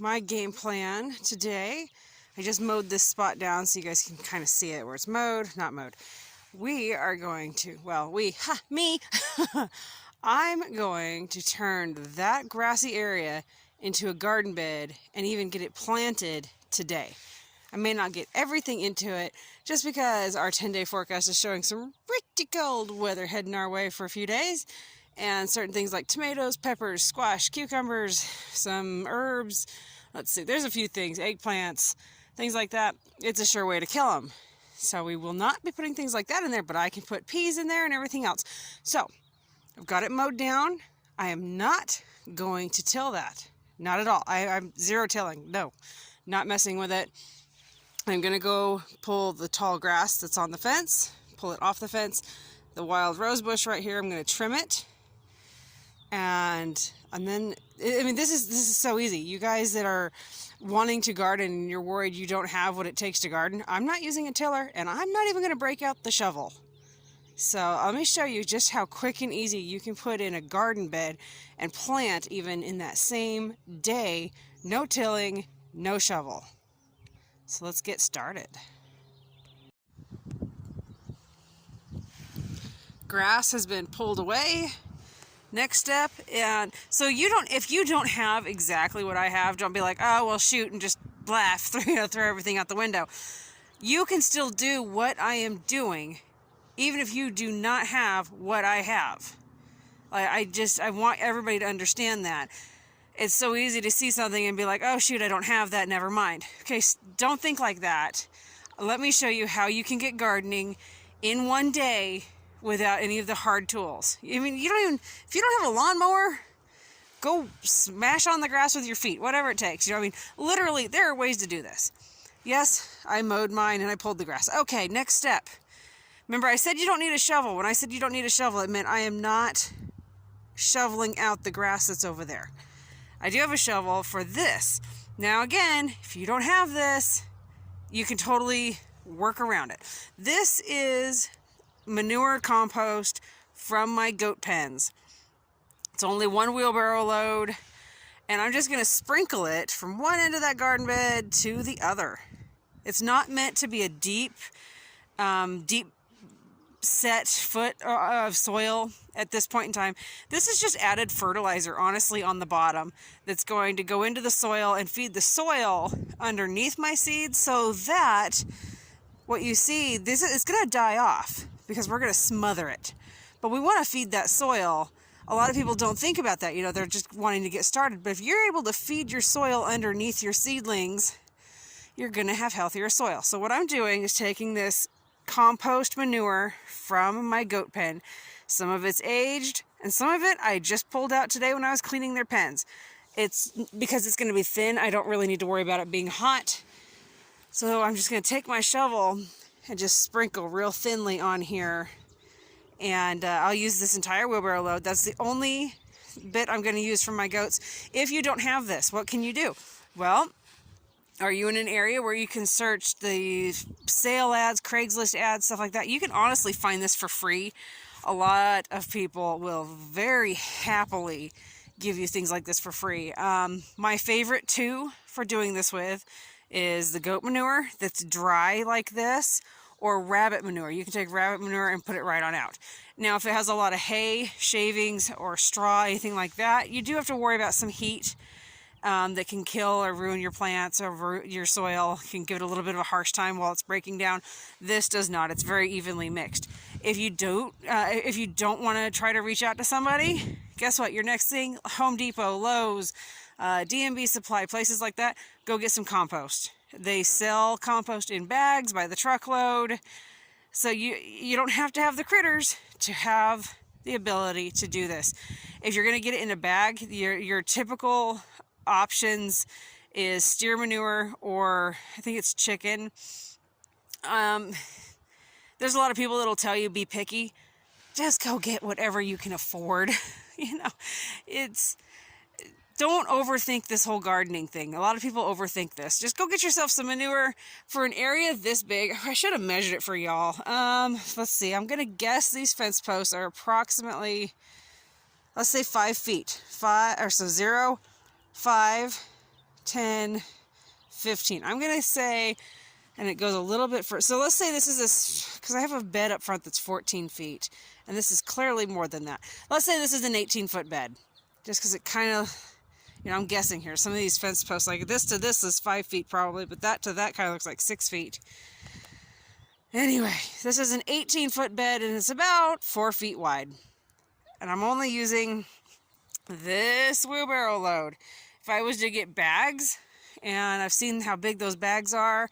my game plan today. I just mowed this spot down so you guys can kind of see it where it's mowed, not mowed. We are going to, me, I'm going to turn that grassy area into a garden bed and even get it planted today. I may not get everything into it just because our 10-day forecast is showing some pretty cold weather heading our way for a few days. And certain things like tomatoes, peppers, squash, cucumbers, some herbs. Let's see, there's a few things, eggplants, things like that. It's a sure way to kill them. So we will not be putting things like that in there, but I can put peas in there and everything else. So I've got it mowed down. I am not going to till that. Not at all. I'm zero tilling. No, not messing with it. I'm going to go pull the tall grass that's on the fence, pull it off the fence. The wild rose bush right here, I'm going to trim it. And then, I mean, this is so easy. You guys that are wanting to garden and you're worried you don't have what it takes to garden, I'm not using a tiller, and I'm not even going to break out the shovel. So let me show you just how quick and easy you can put in a garden bed and plant even in that same day. No tilling, no shovel. So let's get started. Grass has been pulled away. Next step, and so if you don't have exactly what I have, don't be like, oh well shoot, and just laugh, throw everything out the window. You can still do what I am doing even if you do not have what I have. I want everybody to understand that. It's so easy to see something and be like, oh shoot, I don't have that, never mind. Okay, don't think like that. Let me show you how you can get gardening in one day without any of the hard tools. I mean, if you don't have a lawnmower, go smash on the grass with your feet, whatever it takes. I mean, literally, there are ways to do this. Yes, I mowed mine and I pulled the grass. Okay, next step. Remember, I said you don't need a shovel. When I said you don't need a shovel, it meant I am not shoveling out the grass that's over there. I do have a shovel for this. Now again, if you don't have this, you can totally work around it. This is manure compost from my goat pens. It's only one wheelbarrow load, and I'm just going to sprinkle it from one end of that garden bed to the other. It's not meant to be a deep set foot of soil at this point in time. This is just added fertilizer, honestly, on the bottom that's going to go into the soil and feed the soil underneath my seeds, so that what you see, it's going to die off because we're going to smother it. But we want to feed that soil. A lot of people don't think about that. They're just wanting to get started. But if you're able to feed your soil underneath your seedlings, you're going to have healthier soil. So what I'm doing is taking this compost manure from my goat pen. Some of it's aged, and some of it I just pulled out today when I was cleaning their pens. It's because it's going to be thin. I don't really need to worry about it being hot. So I'm just going to take my shovel and just sprinkle real thinly on here. And I'll use this entire wheelbarrow load. That's the only bit I'm going to use from my goats. If you don't have this, what can you do? Well, are you in an area where you can search the sale ads, Craigslist ads, stuff like that? You can honestly find this for free. A lot of people will very happily give you things like this for free. My favorite too for doing this with is the goat manure that's dry like this, or rabbit manure. You can take rabbit manure and put it right on out. Now, if it has a lot of hay, shavings, or straw, anything like that, you do have to worry about some heat that can kill or ruin your plants or your soil. You can give it a little bit of a harsh time while it's breaking down. This does not. It's very evenly mixed. If you don't want to try to reach out to somebody, guess what? Your next thing, Home Depot, Lowe's, D&B Supply, places like that, go get some compost. They sell compost in bags by the truckload. So you don't have to have the critters to have the ability to do this. If you're going to get it in a bag, your typical options is steer manure, or I think it's chicken. There's a lot of people that'll tell you be picky. Just go get whatever you can afford. Don't overthink this whole gardening thing. A lot of people overthink this. Just go get yourself some manure for an area this big. I should have measured it for y'all. Let's see. I'm going to guess these fence posts are approximately, let's say 5 feet. 0, 5, 10, 15. I'm going to say, and it goes a little bit further. So let's say this is because I have a bed up front that's 14 feet, and this is clearly more than that. Let's say this is an 18-foot bed, just because it kind of, you know, I'm guessing here. Some of these fence posts, like this to this is 5 feet probably, but that to that kind of looks like 6 feet. Anyway, this is an 18-foot bed, and it's about 4 feet wide. And I'm only using this wheelbarrow load. If I was to get bags, and I've seen how big those bags are,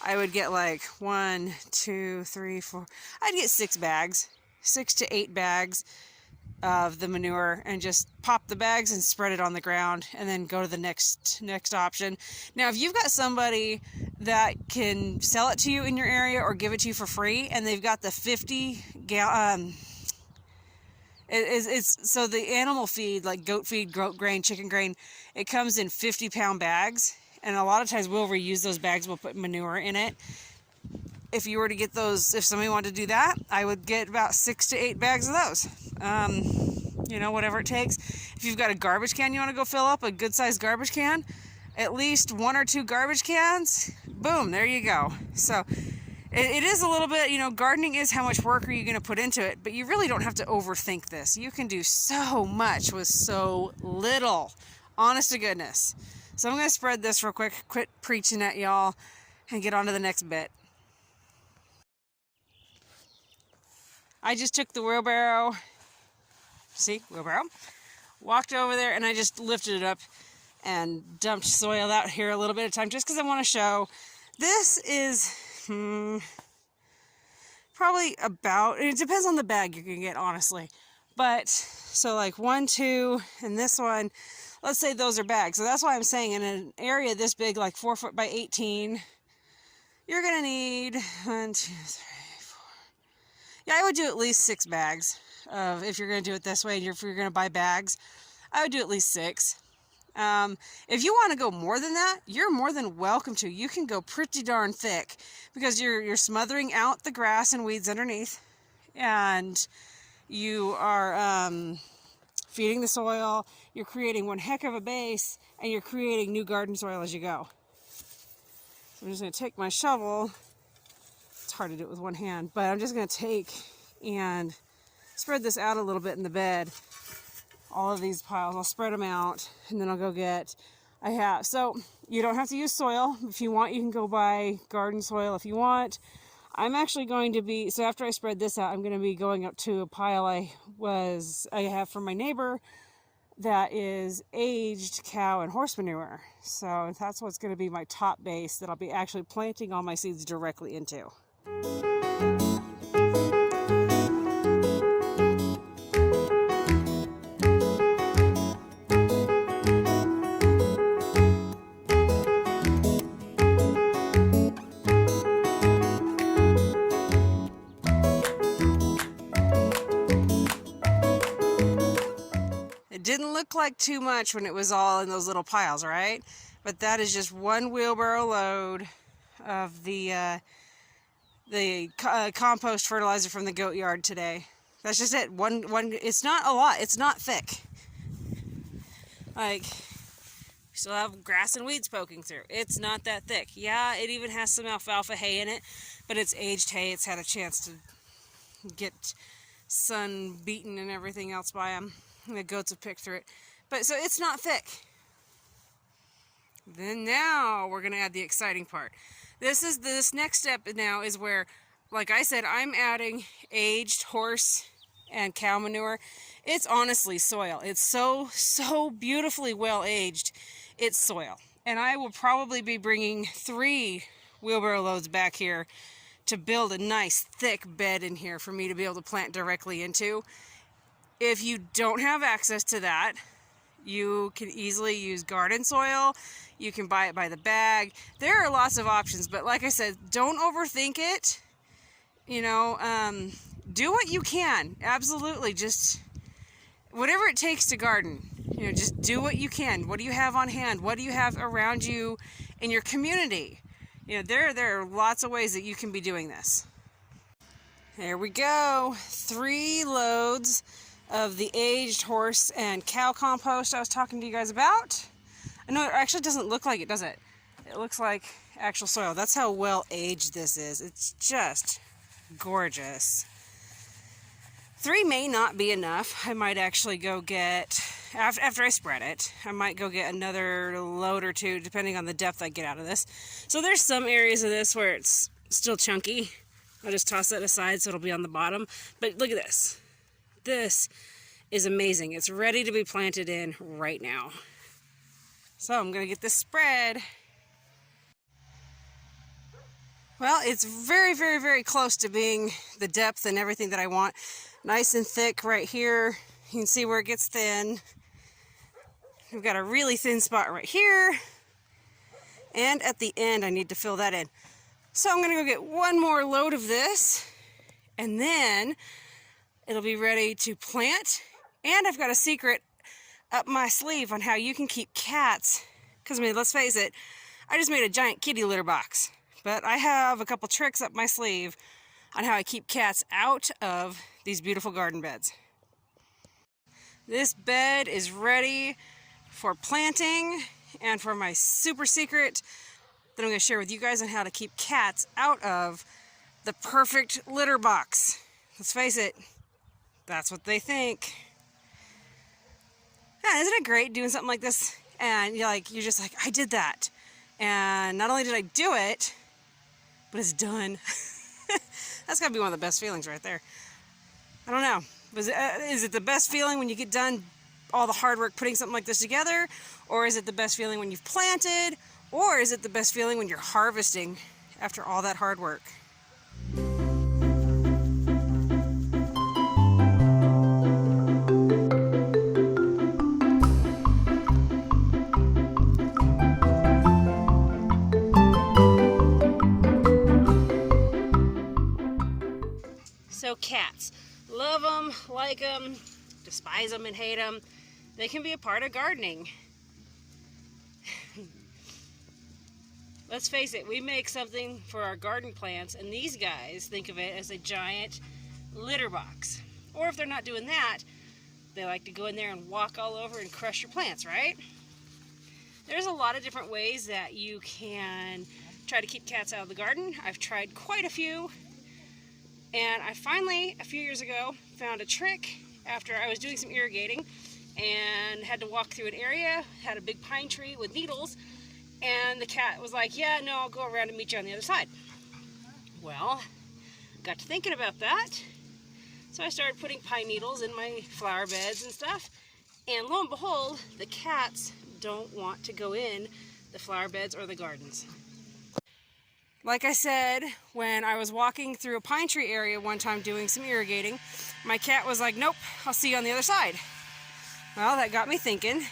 I would get like 1, 2, 3, 4. I'd get 6 bags, 6 to 8 bags of the manure, and just pop the bags and spread it on the ground, and then go to the next option. Now, if you've got somebody that can sell it to you in your area or give it to you for free, and they've got the 50 gallon, so the animal feed, like goat feed, goat grain, chicken grain, it comes in 50-pound bags, and a lot of times we'll reuse those bags. We'll put manure in it. If you were to get those, if somebody wanted to do that, I would get about 6 to 8 bags of those. You know, whatever it takes. If you've got a garbage can you want to go fill up, a good-sized garbage can, at least 1 or 2 garbage cans, boom, there you go. So it is a little bit, you know, gardening is how much work are you going to put into it, but you really don't have to overthink this. You can do so much with so little, honest to goodness. So I'm going to spread this real quick, quit preaching at y'all, and get on to the next bit. I just took the wheelbarrow, walked over there, and I just lifted it up and dumped soil out here a little bit at a time, just because I want to show. This is probably about, it depends on the bag you can get, honestly. But, so like 1, 2, and this one, let's say those are bags. So that's why I'm saying in an area this big, like 4 foot by 18, you're going to need 1, 2, 3, 4. Yeah, I would do at least 6 bags if you're going to do it this way. And if you're going to buy bags, I would do at least 6. If you want to go more than that, you're more than welcome to. You can go pretty darn thick, because you're smothering out the grass and weeds underneath, and you are feeding the soil. You're creating one heck of a base, and you're creating new garden soil as you go. So I'm just going to take my shovel. It's hard to do it with one hand, but I'm just going to take and spread this out a little bit in the bed. All of these piles, I'll spread them out, and then I'll go get, so you don't have to use soil. If you want, you can go buy garden soil if you want. I'm actually going to be, so after I spread this out, I'm going to be going up to a pile I have from my neighbor that is aged cow and horse manure. So that's what's going to be my top base that I'll be actually planting all my seeds directly into. Didn't look like too much when it was all in those little piles, right? But that is just one wheelbarrow load of the compost fertilizer from the goat yard today. That's just it. One. It's not a lot. It's not thick. Like, we still have grass and weeds poking through. It's not that thick. Yeah, it even has some alfalfa hay in it, but it's aged hay. It's had a chance to get sun beaten and everything else by them. The goats have picked through it. But so it's not thick. Then now we're going to add the exciting part. This next step now is where, like I said, I'm adding aged horse and cow manure. It's honestly soil. It's so beautifully well aged. It's soil. And I will probably be bringing 3 wheelbarrow loads back here to build a nice thick bed in here for me to be able to plant directly into. If you don't have access to that, you can easily use garden soil. You can buy it by the bag. There are lots of options, but like I said, don't overthink it. You know, do what you can. Absolutely, just whatever it takes to garden. You know, just do what you can. What do you have on hand? What do you have around you in your community? You know, there are lots of ways that you can be doing this. There we go. 3 loads of the aged horse and cow compost I was talking to you guys about. I know it actually doesn't look like it, does it? It looks like actual soil. That's how well aged this is. It's just gorgeous. 3 may not be enough. I might actually go get, after I spread it, I might go get another load or 2 depending on the depth I get out of this. So there's some areas of this where it's still chunky. I'll just toss that aside so it'll be on the bottom. But look at this. This is amazing. It's ready to be planted in right now. So I'm gonna get this spread. Well, it's very, very, very close to being the depth and everything that I want. Nice and thick right here. You can see where it gets thin. We've got a really thin spot right here. And at the end, I need to fill that in. So I'm gonna go get one more load of this, and then it'll be ready to plant. And I've got a secret up my sleeve on how you can keep cats. Because, I mean, let's face it, I just made a giant kitty litter box. But I have a couple tricks up my sleeve on how I keep cats out of these beautiful garden beds. This bed is ready for planting and for my super secret that I'm going to share with you guys on how to keep cats out of the perfect litter box. Let's face it, that's what they think. Yeah, isn't it great doing something like this? And you're just like, I did that. And not only did I do it, but it's done. That's gotta be one of the best feelings right there. I don't know. Is it the best feeling when you get done all the hard work putting something like this together? Or is it the best feeling when you've planted? Or is it the best feeling when you're harvesting after all that hard work? So cats, love them, like them, despise them and hate them. They can be a part of gardening. Let's face it, we make something for our garden plants, and these guys think of it as a giant litter box. Or if they're not doing that, they like to go in there and walk all over and crush your plants, right? There's a lot of different ways that you can try to keep cats out of the garden. I've tried quite a few. And I finally, a few years ago, found a trick after I was doing some irrigating and had to walk through an area, had a big pine tree with needles, and the cat was like, yeah, no, I'll go around and meet you on the other side. Well, got to thinking about that, so I started putting pine needles in my flower beds and stuff, and lo and behold, the cats don't want to go in the flower beds or the gardens. Like I said, when I was walking through a pine tree area one time doing some irrigating, my cat was like, nope, I'll see you on the other side. Well, that got me thinking.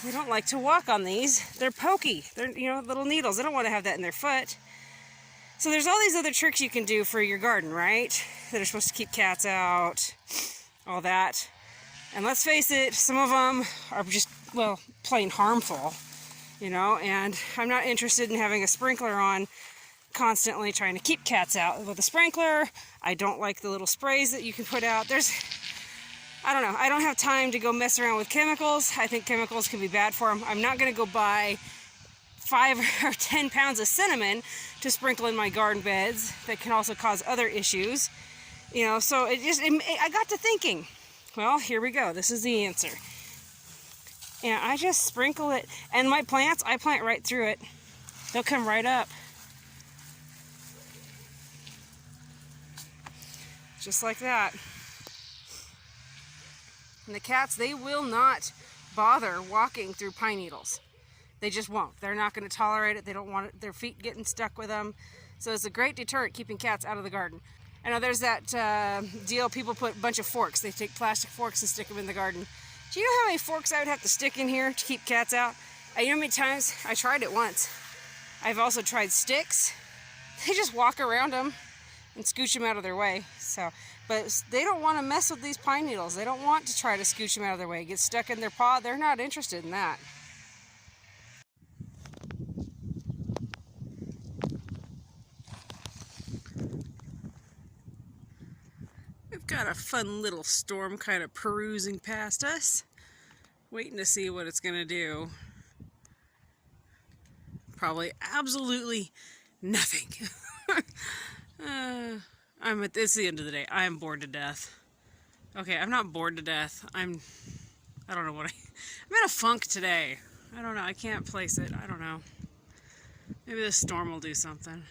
They don't like to walk on these. They're pokey. They're, little needles. They don't want to have that in their foot. So there's all these other tricks you can do for your garden, right? That are supposed to keep cats out, all that. And let's face it, some of them are just, well, plain harmful. And I'm not interested in having a sprinkler on constantly trying to keep cats out. With a sprinkler, I don't like the little sprays that you can put out. I don't know, I don't have time to go mess around with chemicals. I think chemicals can be bad for them. I'm not going to go buy 5 or 10 pounds of cinnamon to sprinkle in my garden beds that can also cause other issues. So I got to thinking, well, here we go. This is the answer. And I just sprinkle it. And my plants, I plant right through it. They'll come right up. Just like that. And the cats, they will not bother walking through pine needles. They just won't. They're not going to tolerate it. They don't want their feet getting stuck with them. So it's a great deterrent keeping cats out of the garden. I know there's that deal, people put a bunch of forks. They take plastic forks and stick them in the garden. Do you know how many forks I would have to stick in here to keep cats out? You know how many times? I tried it once. I've also tried sticks. They just walk around them and scooch them out of their way. But they don't want to mess with these pine needles. They don't want to try to scooch them out of their way. Get stuck in their paw. They're not interested in that. We've got a fun little storm kind of perusing past us, waiting to see what it's going to do. probably absolutely nothing. It's the end of the day. I am bored to death. Okay, I'm not bored to death. I don't know what I'm in a funk today. I don't know. I can't place it. I don't know. Maybe this storm will do something.